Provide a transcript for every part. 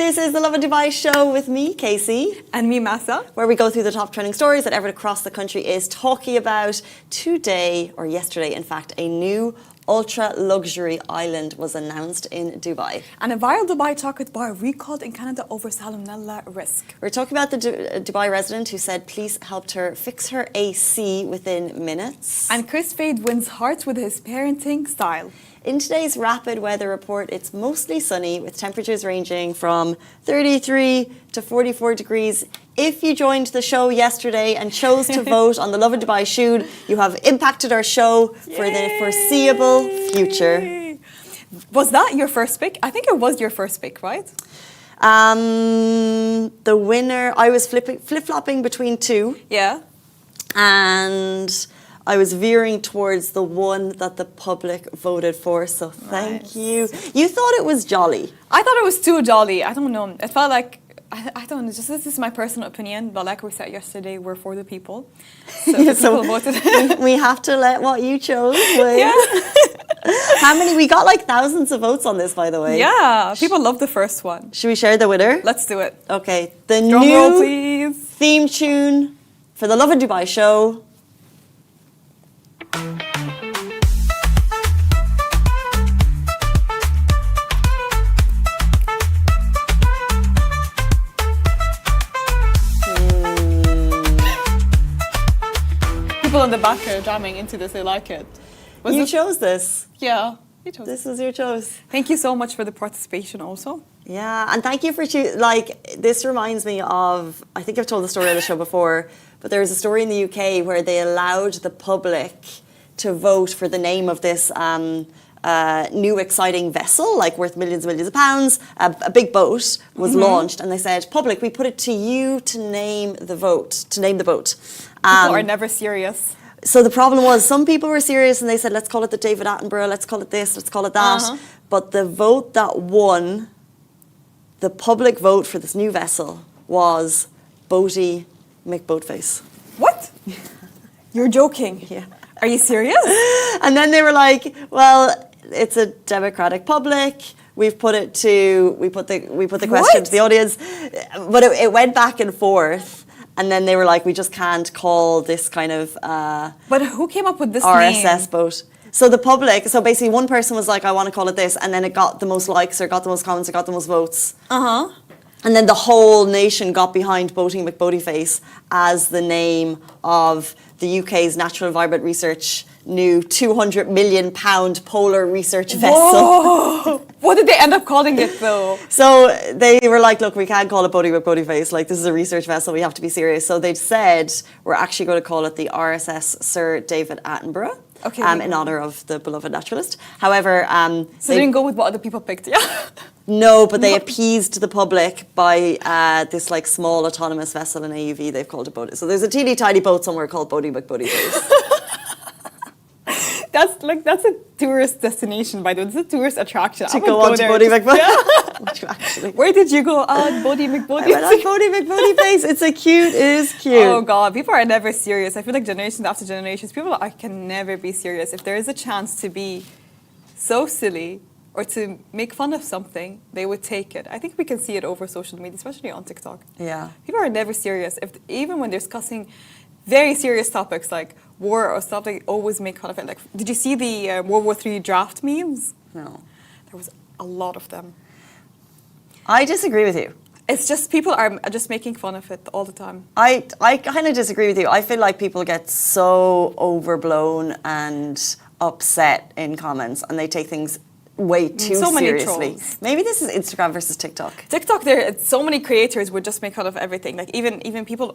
This is the Lovin Dubai show with me, Casey. And me, Massa. Where we go through the top trending stories that everyone across the country is talking about. Today, or yesterday in fact, a new ultra luxury island was announced in Dubai. And a viral Dubai chocolate bar recalled in Canada over Salmonella risk. We're talking about the Dubai resident who said police helped her fix her AC within minutes. And Kris wins hearts with his parenting style. In today's rapid weather report, it's mostly sunny with temperatures ranging from 33 to 44 degrees. If you joined the show yesterday and chose to vote on the Lovin Dubai shoot, you have impacted our show for the foreseeable future. Was that your first pick? I think it was your first pick, right? The winner, I was flip-flopping between two. Yeah. And I was veering towards the one that the public voted for, so thank you. You thought it was jolly. I thought it was too jolly. I don't know. It felt like, I don't know, just this is my personal opinion, but like we said yesterday, we're for the people. So the people voted. We have to let what you chose win. Yeah. How many? We got like thousands of votes on this, by the way. Yeah, people love the first one. Should we share the winner? Let's do it. Okay, the Drum roll, new please. theme tune for the Lovin Dubai show. People in the back are jamming into this, they like it. You chose this. Yeah, you chose This was your choice. Thank you so much for the participation also. Yeah, and thank you for this reminds me of, I think I've told the story on the show before, but there was a story in the UK where they allowed the public to vote for the name of this new exciting vessel, like worth millions and millions of pounds. A big boat was launched, and they said, "Public, we put it to you to name the vote." People are never serious. So the problem was, some people were serious, and they said, "Let's call it the David Attenborough. Let's call it this. Let's call it that." But the vote that won, the public vote for this new vessel, was Boaty McBoatface. What? You're joking? Yeah. Are you serious? And then they were like, "Well, it's a democratic public. We put the question to the audience," but it went back and forth. And then they were like, "We just can't call this kind of But who came up with this RSS name? boat." So the public, so basically one person was like, "I want to call it this," and then it got the most likes, or got the most comments, or got the most votes. And then the whole nation got behind Boaty McBoatyface as the name of the UK's Natural Environment Research new £200 million polar research vessel. Whoa. What did they end up calling it though? So they were like, "Look, we can't call it Boaty McBoatyface. Like, this is a research vessel. We have to be serious." So they said, "We're actually going to call it the RSS Sir David Attenborough." Okay. In honor of the beloved naturalist. However, so they didn't go with what other people picked, yeah? No, but they appeased the public by this like small autonomous vessel in AUV. They've called it Boaty. So there's a teeny tiny boat somewhere called Boaty McBoatyface. That's a tourist destination, by the way. It's a tourist attraction. To go on to Boaty McBoatyface. Where did you go? Boaty McBoatyface. I went on Boaty McBoatyface. It is cute. Oh God, people are never serious. I feel like generations after generations, people can never be serious. If there is a chance to be so silly or to make fun of something, they would take it. I think we can see it over social media, especially on TikTok. Yeah. People are never serious. Even when they're discussing very serious topics like war or stuff, they always make fun of it. Like, did you see the World War III draft memes? No. There was a lot of them. I disagree with you. It's just people are just making fun of it all the time. I kind of disagree with you. I feel like people get so overblown and upset in comments, and they take things way too so many seriously. trolls. Maybe this is Instagram versus TikTok. TikTok, so many creators would just make fun of everything. Like even people,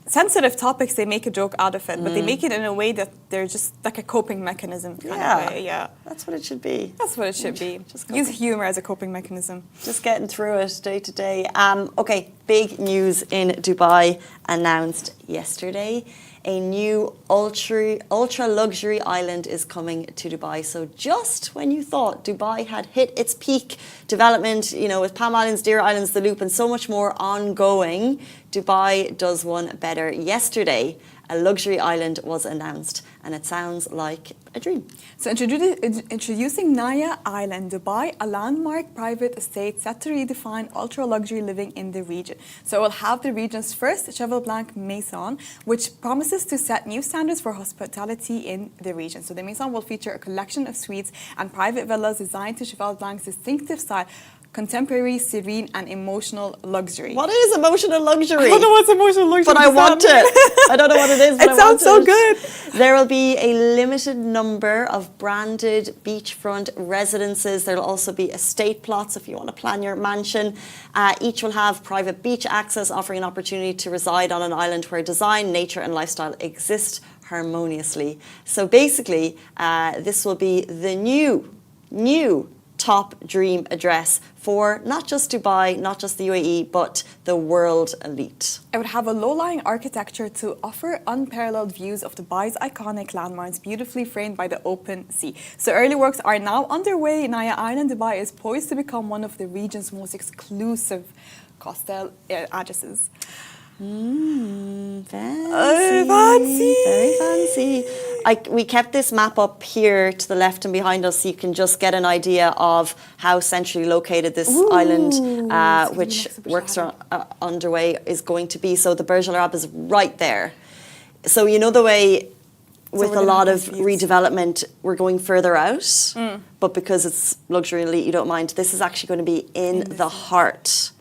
sensitive topics, they make a joke out of it, but they make it in a way that they're just like a coping mechanism kind of way. Yeah, that's what it should be. That's what it should be. Just use humor as a coping mechanism. Just getting through it day to day. Okay, big news in Dubai announced yesterday. A new ultra luxury island is coming to Dubai. So just when you thought Dubai had hit its peak development, with Palm Islands, Deer Islands, the Loop, and so much more ongoing, Dubai does one better. Yesterday, a luxury island was announced, and it sounds like a dream. So introducing Naya Island, Dubai, a landmark private estate set to redefine ultra-luxury living in the region. So it will have the region's first Cheval Blanc Maison, which promises to set new standards for hospitality in the region. So the Maison will feature a collection of suites and private villas designed to Cheval Blanc's distinctive style, contemporary, serene, and emotional luxury. What is emotional luxury? I don't know what's emotional luxury. But I want it. I don't know what it is, but it sounds so good. There will be a limited number of branded beachfront residences. There will also be estate plots if you want to plan your mansion. Each will have private beach access, offering an opportunity to reside on an island where design, nature, and lifestyle exist harmoniously. So basically, this will be the new top dream address for not just Dubai, not just the UAE, but the world elite. It would have a low-lying architecture to offer unparalleled views of Dubai's iconic landmarks, beautifully framed by the open sea. So early works are now underway. Naya Island, Dubai is poised to become one of the region's most exclusive coastal addresses. Fancy. Fancy. Very fancy. We kept this map up here to the left and behind us so you can just get an idea of how centrally located this island, which works are underway, is going to be. So the Burj Al Arab is right there. So you know the way with a lot of redevelopment, we're going further out, but because it's luxury elite, you don't mind. This is actually going to be in the heart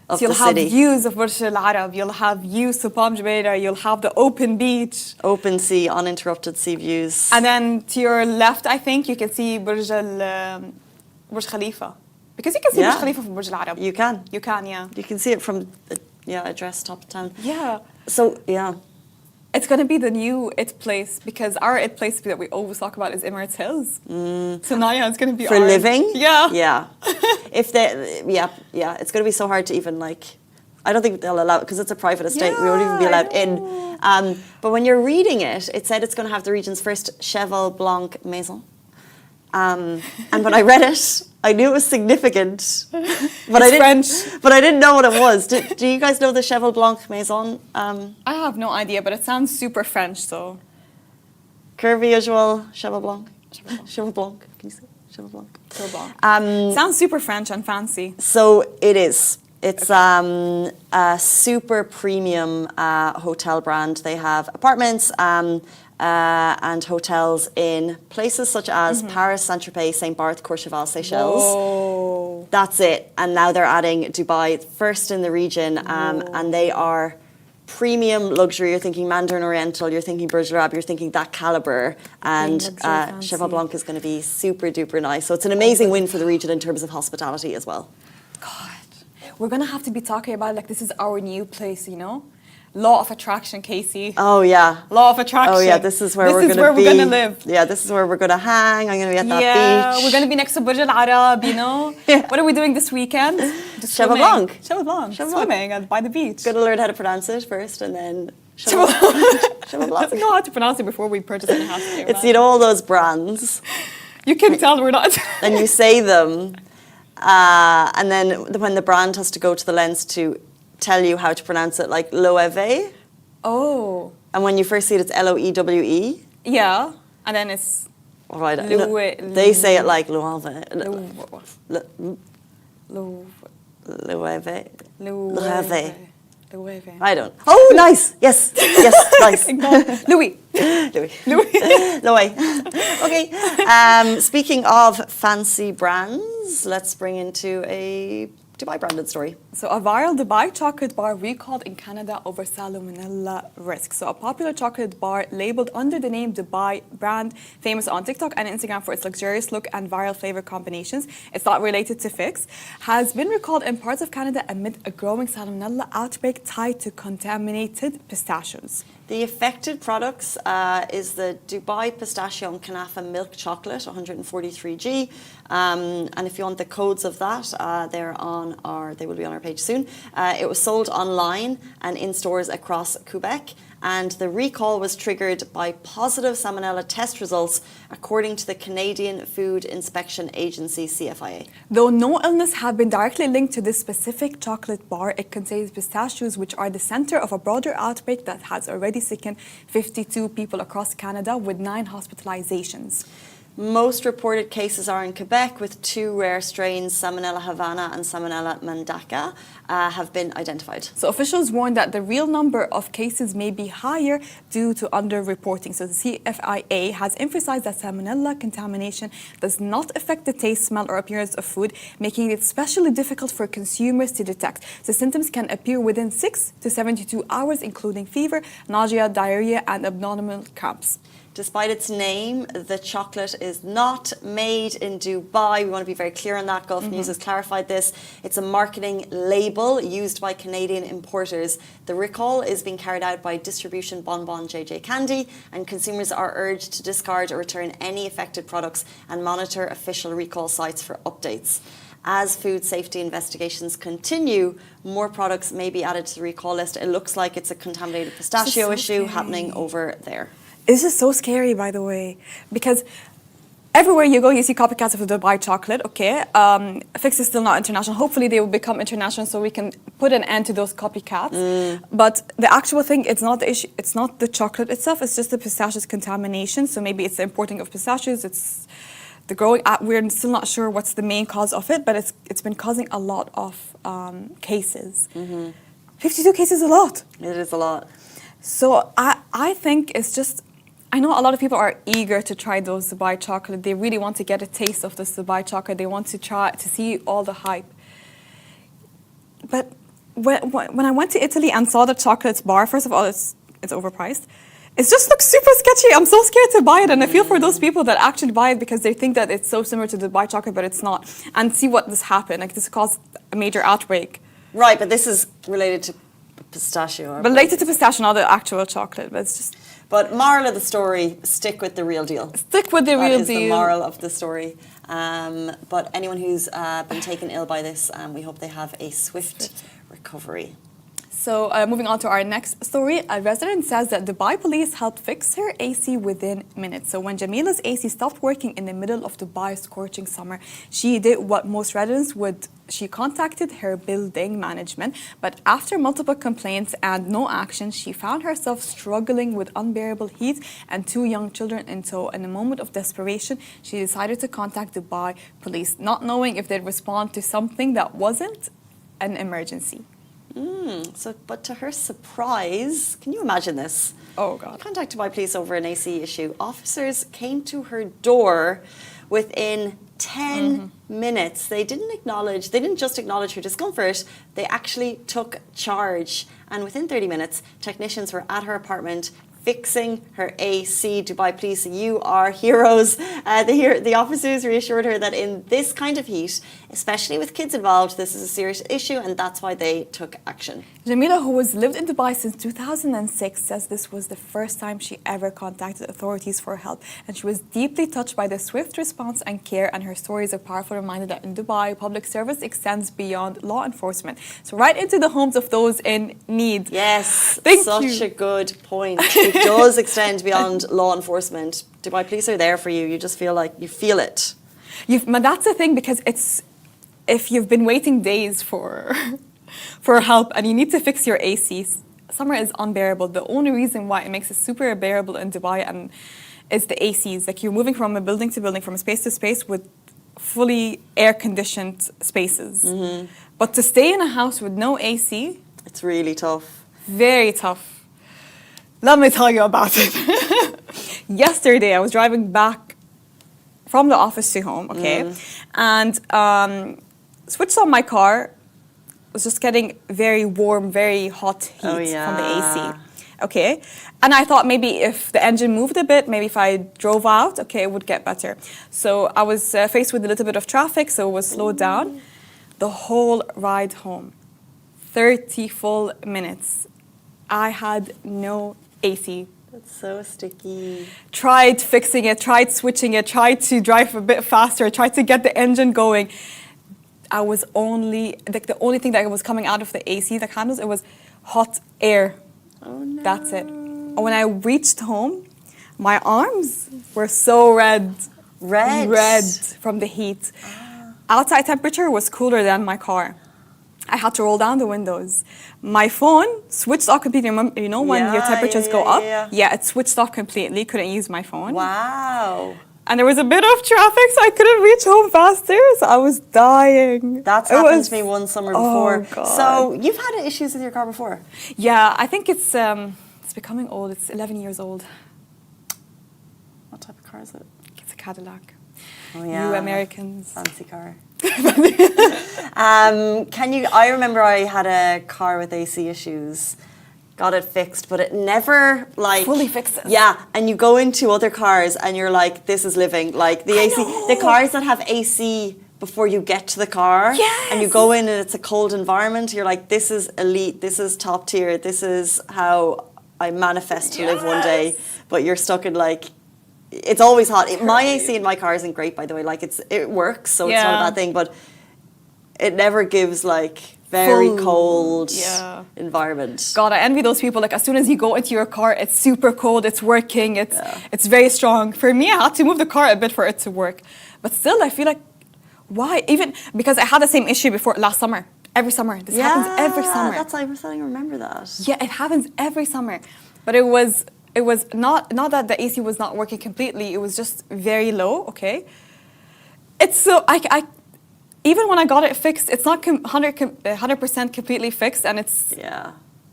of you'll the city. have views of Burj Al Arab, you'll have views of Palm Jumeirah, you'll have the open beach. Open sea, uninterrupted sea views. And then to your left, I think, you can see Burj Khalifa. Because you can see Burj Khalifa from Burj Al Arab. You can. You can, yeah. You can see it from address top to town. Yeah. So, yeah. It's going to be the new it place, because our it place that we always talk about is Emirates Hills. So Naya is going to be for living. Yeah. Yeah. If they, it's going to be so hard to even I don't think they'll allow it because it's a private estate. We won't even be allowed in. But when you're reading it, it said it's going to have the region's first Cheval Blanc Maison. And when I read it, I knew it was significant, but I didn't. French. But I didn't know what it was. Do you guys know the Cheval Blanc Maison? I have no idea, but it sounds super French. So, curvy usual Cheval Blanc. Cheval Blanc. Can you say Cheval Blanc? Cheval Blanc. Sounds super French and fancy. So it is. It's a super premium hotel brand. They have apartments. And hotels in places such as Paris, Saint-Tropez, St. Barth, Courchevel, Seychelles. Whoa. That's it. And now they're adding Dubai, first in the region, and they are premium luxury. You're thinking Mandarin Oriental, you're thinking Burj Al Arab, you're thinking that calibre, and Cheval Blanc is going to be super duper nice. So it's an amazing win for the region in terms of hospitality as well. God, we're going to have to be talking about this is our new place, Law of attraction, Casey. Oh, yeah. Law of attraction. Oh, yeah, this is where we're going to be. We're going to live. Yeah, this is where we're going to hang. I'm going to be at that beach. We're going to be next to Burj Al Arab, What are we doing this weekend? Just Cheval Blanc. Cheval Blanc. Swimming by the beach. Got to learn how to pronounce it first and then Cheval Blanc. I don't know how to pronounce it before we purchase any house. It's, all those brands. You can tell we're not. And you say them. And then when the brand has to go to the lens to tell you how to pronounce it, like Loewe. Oh. And when you first see it, it's Loewe. Yeah. And then it's... Right. They say it like Loewe. Loewe. I don't. Oh, nice. Yes. Yes, nice. Louis. Louis. Okay. Speaking of fancy brands, let's bring into a Dubai branded story. So a viral Dubai chocolate bar recalled in Canada over Salmonella risk. So a popular chocolate bar labeled under the name Dubai brand, famous on TikTok and Instagram for its luxurious look and viral flavor combinations, it's not related to Fix, has been recalled in parts of Canada amid a growing Salmonella outbreak tied to contaminated pistachios. The affected products is the Dubai Pistachio and Kanafa Milk Chocolate, 143G, And if you want the codes of that, they will be on our page soon. It was sold online and in stores across Quebec. And the recall was triggered by positive Salmonella test results, according to the Canadian Food Inspection Agency, CFIA. Though no illness have been directly linked to this specific chocolate bar, it contains pistachios, which are the center of a broader outbreak that has already sickened 52 people across Canada, with 9 hospitalizations. Most reported cases are in Quebec, with 2 rare strains, Salmonella havana and Salmonella mandaca, have been identified. So officials warn that the real number of cases may be higher due to underreporting. So the CFIA has emphasized that Salmonella contamination does not affect the taste, smell, or appearance of food, making it especially difficult for consumers to detect. The symptoms can appear within 6 to 72 hours, including fever, nausea, diarrhea, and abdominal cramps. Despite its name, the chocolate is not made in Dubai. We want to be very clear on that. Gulf News has clarified this. It's a marketing label used by Canadian importers. The recall is being carried out by Distribution Bonbon JJ Candy, and consumers are urged to discard or return any affected products and monitor official recall sites for updates. As food safety investigations continue, more products may be added to the recall list. It looks like it's a contaminated pistachio issue happening over there. This is so scary, by the way, because everywhere you go, you see copycats of the Dubai chocolate, okay? Fix is still not international. Hopefully they will become international so we can put an end to those copycats. But the actual thing, it's not the issue. It's not the chocolate itself. It's just the pistachios contamination. So maybe it's the importing of pistachios. It's the growing. We're still not sure what's the main cause of it, but it's been causing a lot of cases. 52 cases is a lot. It is a lot. So I think it's just, I know a lot of people are eager to try those Dubai chocolate. They really want to get a taste of this Dubai chocolate. They want to try to see all the hype. But when I went to Italy and saw the chocolate bar, first of all, it's overpriced. It just looks super sketchy. I'm so scared to buy it, and I feel for those people that actually buy it because they think that it's so similar to Dubai chocolate, but it's not. And see what this happened. Like, this caused a major outbreak. Right, but this is related to pistachio. Related to pistachio, not the actual chocolate, but it's just... But moral of the story, stick with the real deal. Stick with the real deal. That is the moral of the story. But anyone who's been taken ill by this, we hope they have a swift recovery. So moving on to our next story, a resident says that Dubai police helped fix her AC within minutes. So when Jamila's AC stopped working in the middle of Dubai's scorching summer, she did what most residents would. She contacted her building management, but after multiple complaints and no action, she found herself struggling with unbearable heat and 2 young children in tow. In a moment of desperation, she decided to contact Dubai police, not knowing if they'd respond to something that wasn't an emergency. But to her surprise, can you imagine this? Oh, God. Contacted by police over an AC issue. Officers came to her door within 10 minutes. They didn't just acknowledge her discomfort, they actually took charge. And within 30 minutes, technicians were at her apartment fixing her AC. Dubai police, you are heroes. The officers reassured her that in this kind of heat, especially with kids involved, this is a serious issue, and that's why they took action. Jamila, who has lived in Dubai since 2006, says this was the first time she ever contacted authorities for help, and she was deeply touched by the swift response and care, and her story is a powerful reminder that in Dubai, public service extends beyond law enforcement. So right into the homes of those in need. Yes, such a good point. It does extend beyond law enforcement. Dubai police are there for you. You just feel like you feel it. But that's the thing, because if you've been waiting days for help and you need to fix your AC, summer is unbearable. The only reason why it makes it super bearable in Dubai is the ACs. Like, you're moving from a building to building, from space to space with fully air-conditioned spaces. But to stay in a house with no AC... It's really tough. Very tough. Let me tell you about it. Yesterday, I was driving back from the office to home, okay? And switched on my car. Was just getting very warm, very hot heat from the AC. Okay? And I thought maybe if the engine moved a bit, maybe if I drove out, okay, it would get better. So I was faced with a little bit of traffic, so it was slowed down. The whole ride home, 30 full minutes, I had no AC It's so sticky. Tried fixing it, tried switching it, tried to drive a bit faster, tried to get the engine going. I was only, like the only thing that was coming out of the AC, the candles, it was hot air. Oh no. That's it. And when I reached home, my arms were so red. Red from the heat. Outside temperature was cooler than my car. I had to roll down the windows. My phone switched off completely. Remember, you know when your temperatures go up? Yeah, it switched off completely. Couldn't use my phone. Wow. And there was a bit of traffic, so I couldn't reach home faster. So I was dying. That's happened to me one summer before. God. So you've had issues with your car before? Yeah, I think it's becoming old. It's 11 years old. What type of car is it? It's a Cadillac. Oh yeah. You Americans. Fancy car. I remember I had a car with AC issues. Got it fixed, but it never like fully fixes. Yeah, and you go into other cars and you're like, this is living. Like the AC, the cars that have AC before you get to the car, and you go in and it's a cold environment. You're like, this is elite. This is top tier. This is how I manifest to live one day. But you're stuck in like, it's always hot. My AC in my car isn't great, by the way. Like it works, so it's not a bad thing. But it never gives like very cold environment. God, I envy those people. Like as soon as you go into your car, it's super cold. It's working. It's very strong. For me, I had to move the car a bit for it to work. But still, I feel like why? Even because I had the same issue before last summer. Every summer, this happens every summer. That's I was starting to remember that. Yeah, it happens every summer. But it was not that the AC was not working completely. It was just very low. Okay. It's so I even when I got it fixed, it's not 100% completely fixed, and it's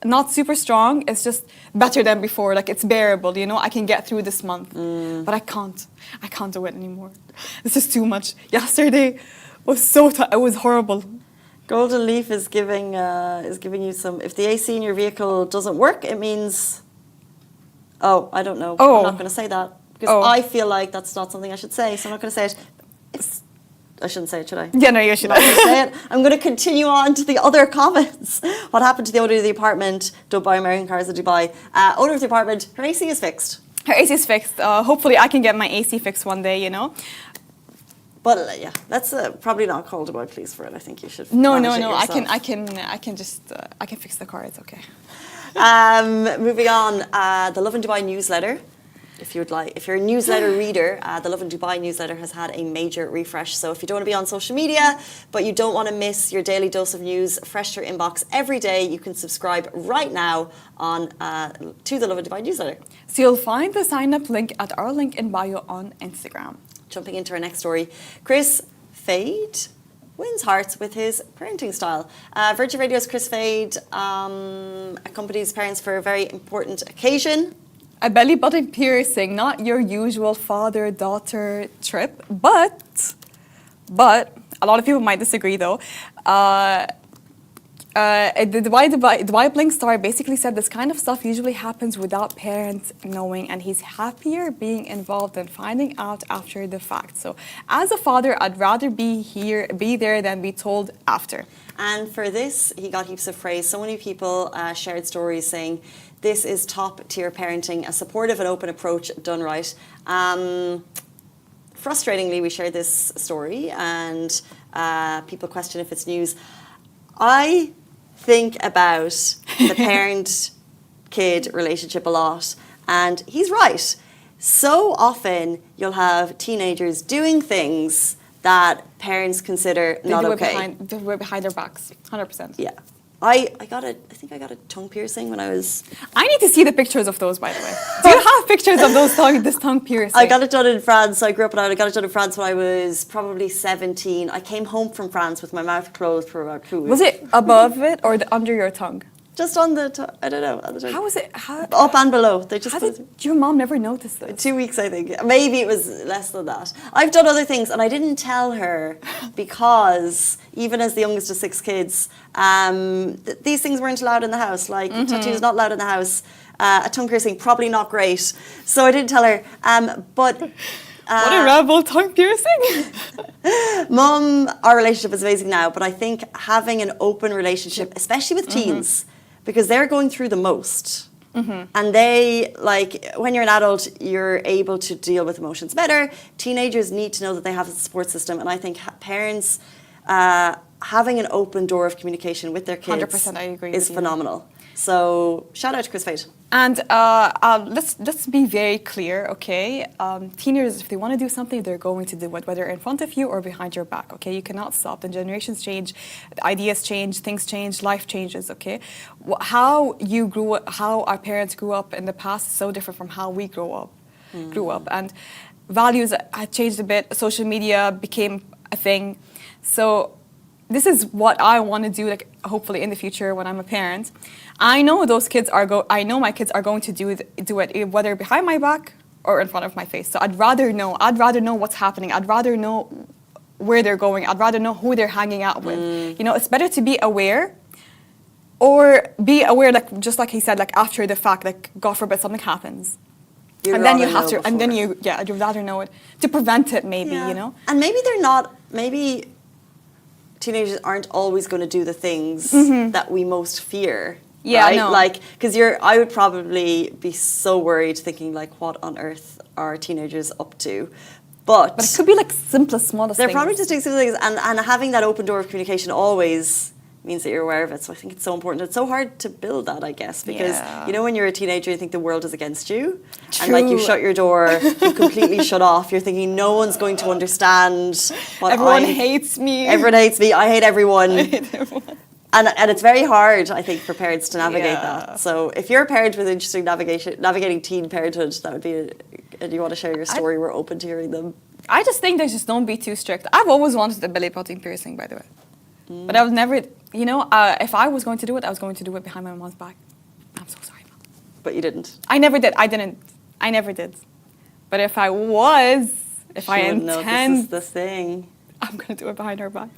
not super strong. It's just better than before. Like it's bearable, you know. I can get through this month, but I can't do it anymore. It's just too much. Yesterday was it was horrible. Golden Leaf is giving you some. If the AC in your vehicle doesn't work, it means. Oh, I don't know. I'm not going to say that because I feel like that's not something I should say. So I'm not going to say it. I shouldn't say it, should I? Yeah, no, you shouldn't. Say it. I'm going to continue on to the other comments. What happened to the owner of the apartment? Don't buy American cars in Dubai. Owner of the apartment, her AC is fixed. Her AC is fixed. Hopefully, I can get my AC fixed one day. You know. But yeah, that's probably not call Dubai police for it. I think you should. No. I I can fix the car. It's okay. Moving on, the Lovin Dubai newsletter. If you're a newsletter reader, the Lovin Dubai newsletter has had a major refresh. So if you don't want to be on social media, but you don't want to miss your daily dose of news fresh to your inbox every day, you can subscribe right now to the Lovin Dubai newsletter. So you'll find the sign-up link at our link in bio on Instagram. Jumping into our next story, Kris Fade wins hearts with his parenting style. Virgin Radio's Kris Fade accompanies parents for a very important occasion. A belly button piercing, not your usual father-daughter trip, but a lot of people might disagree though. The Dubai Blink star basically said this kind of stuff usually happens without parents knowing, and he's happier being involved than finding out after the fact. So as a father, I'd rather be there than be told after. And for this, he got heaps of praise. So many people shared stories saying, this is top tier parenting, a supportive and open approach done right. Frustratingly, we shared this story and people question if it's news. I think about the parent-kid relationship a lot, and he's right. So often you'll have teenagers doing things that parents consider not okay. They do it behind their backs, 100%. Yeah. I think I got a tongue piercing when I was... I need to see the pictures of those, by the way. Do you have pictures of this tongue piercing? I got it done in France. I grew up in Ireland. I got it done in France when I was probably 17. I came home from France with my mouth closed for about 2 weeks. Was it above it or under your tongue? Just on the tongue. I don't know. On the tongue. How was it? Up and below. They just. How did your mom never notice this? 2 weeks, I think. Maybe it was less than that. I've done other things, and I didn't tell her because even as the youngest of 6 kids, these things weren't allowed in the house. Like tattoos not allowed in the house. A tongue piercing probably not great. So I didn't tell her. But. What a rebel tongue piercing. Mum, our relationship is amazing now, but I think having an open relationship, especially with teens, because they're going through the most. And they, like, when you're an adult, you're able to deal with emotions better. Teenagers need to know that they have a support system. And I think parents having an open door of communication with their kids 100%, I agree is with you. phenomenal. So shout out to Kris Fate. And let's be very clear, okay? Teenagers, if they want to do something, they're going to do it, whether in front of you or behind your back, okay? You cannot stop. The generations change, the ideas change, things change, life changes, okay? How you grew up, how our parents grew up in the past is so different from how we grew up. And values had changed a bit. Social media became a thing. So this is what I want to do, like, hopefully in the future when I'm a parent. I know those kids I know my kids are going to do it whether behind my back or in front of my face. So I'd rather know what's happening. I'd rather know where they're going. I'd rather know who they're hanging out with. You know, it's better to be aware, or be aware, like, just like he said, like, after the fact, like, God forbid something happens. And then you have to, and then you'd rather know it to prevent it, maybe, you know? And maybe teenagers aren't always going to do the things that we most fear. Yeah, right? no. Like, because I would probably be so worried, thinking, like, what on earth are teenagers up to? But it could be like simplest, smallest they're things. probably just doing simple things, and having that open door of communication always means that you're aware of it. So I think it's so important. It's so hard to build that, I guess, because you know, when you're a teenager, you think the world is against you. True. And, like, you shut your door, you completely shut off. You're thinking no one's going to understand what Everyone hates me. Everyone hates me. I hate everyone. I hate everyone. And it's very hard, I think, for parents to navigate that. So if you're a parent with interesting navigating teen parenthood, that would be and you want to share your story, we're open to hearing them. I just think they just don't be too strict. I've always wanted a belly button piercing, by the way. But I was never, you know, if I was going to do it, I was going to do it behind my mom's back. I'm so sorry, Mom. But you didn't. I never did. I never did. But if I intend, this is the thing. I'm going to do it behind her back.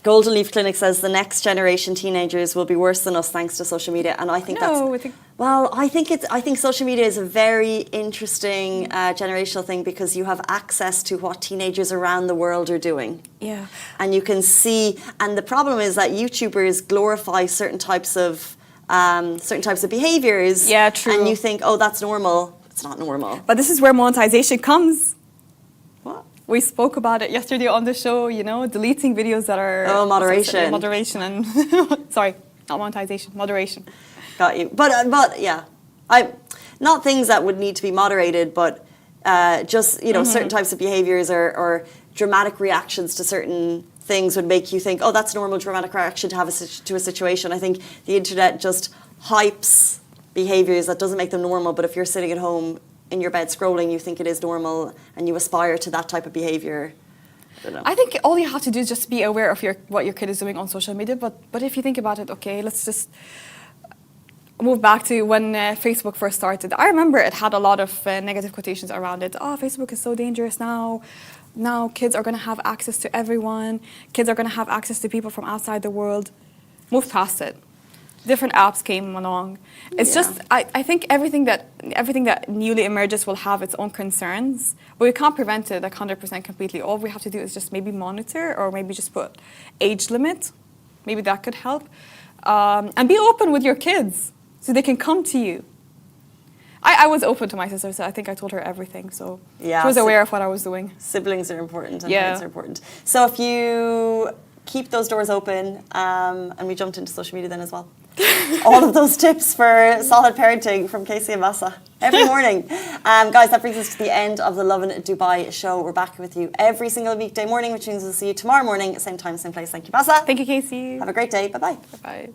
Golden Leaf Clinic says the next generation teenagers will be worse than us thanks to social media, and I think I think social media is a very interesting generational thing, because you have access to what teenagers around the world are doing. Yeah. And you can see, and the problem is that YouTubers glorify certain types of behaviors. Yeah, true. And you think, oh, that's normal. It's not normal. But this is where monetization comes. What? We spoke about it yesterday on the show, you know, deleting videos that are... Oh, moderation. Moderation and... sorry, not monetization, moderation. Got you. But yeah, not things that would need to be moderated, but just, you know, certain types of behaviors or dramatic reactions to certain things would make you think, oh, that's a normal dramatic reaction to have to a situation. I think the internet just hypes behaviors that doesn't make them normal, but if you're sitting at home in your bed scrolling, you think it is normal and you aspire to that type of behavior. I don't know. I think all you have to do is just be aware of what your kid is doing on social media. But if you think about it, okay, let's just move back to when Facebook first started. I remember it had a lot of negative quotations around it. Oh, Facebook is so dangerous now. Now kids are going to have access to everyone. Kids are going to have access to people from outside the world. Move past it. Different apps came along. It's just, I think everything that newly emerges will have its own concerns, but we can't prevent it like 100% completely. All we have to do is just maybe monitor, or maybe just put age limit. Maybe that could help. And be open with your kids so they can come to you. I was open to my sister, so I think I told her everything. So she was aware of what I was doing. Siblings are important, and parents are important. So if you keep those doors open, and we jumped into social media then as well. All of those tips for solid parenting from Casey and Vasa every morning. Guys, that brings us to the end of the Lovin Dubai show. We're back with you every single weekday morning, which means we'll see you tomorrow morning, same time, same place. Thank you, Vasa. Thank you, Casey. Have a great day. Bye-bye. Bye-bye.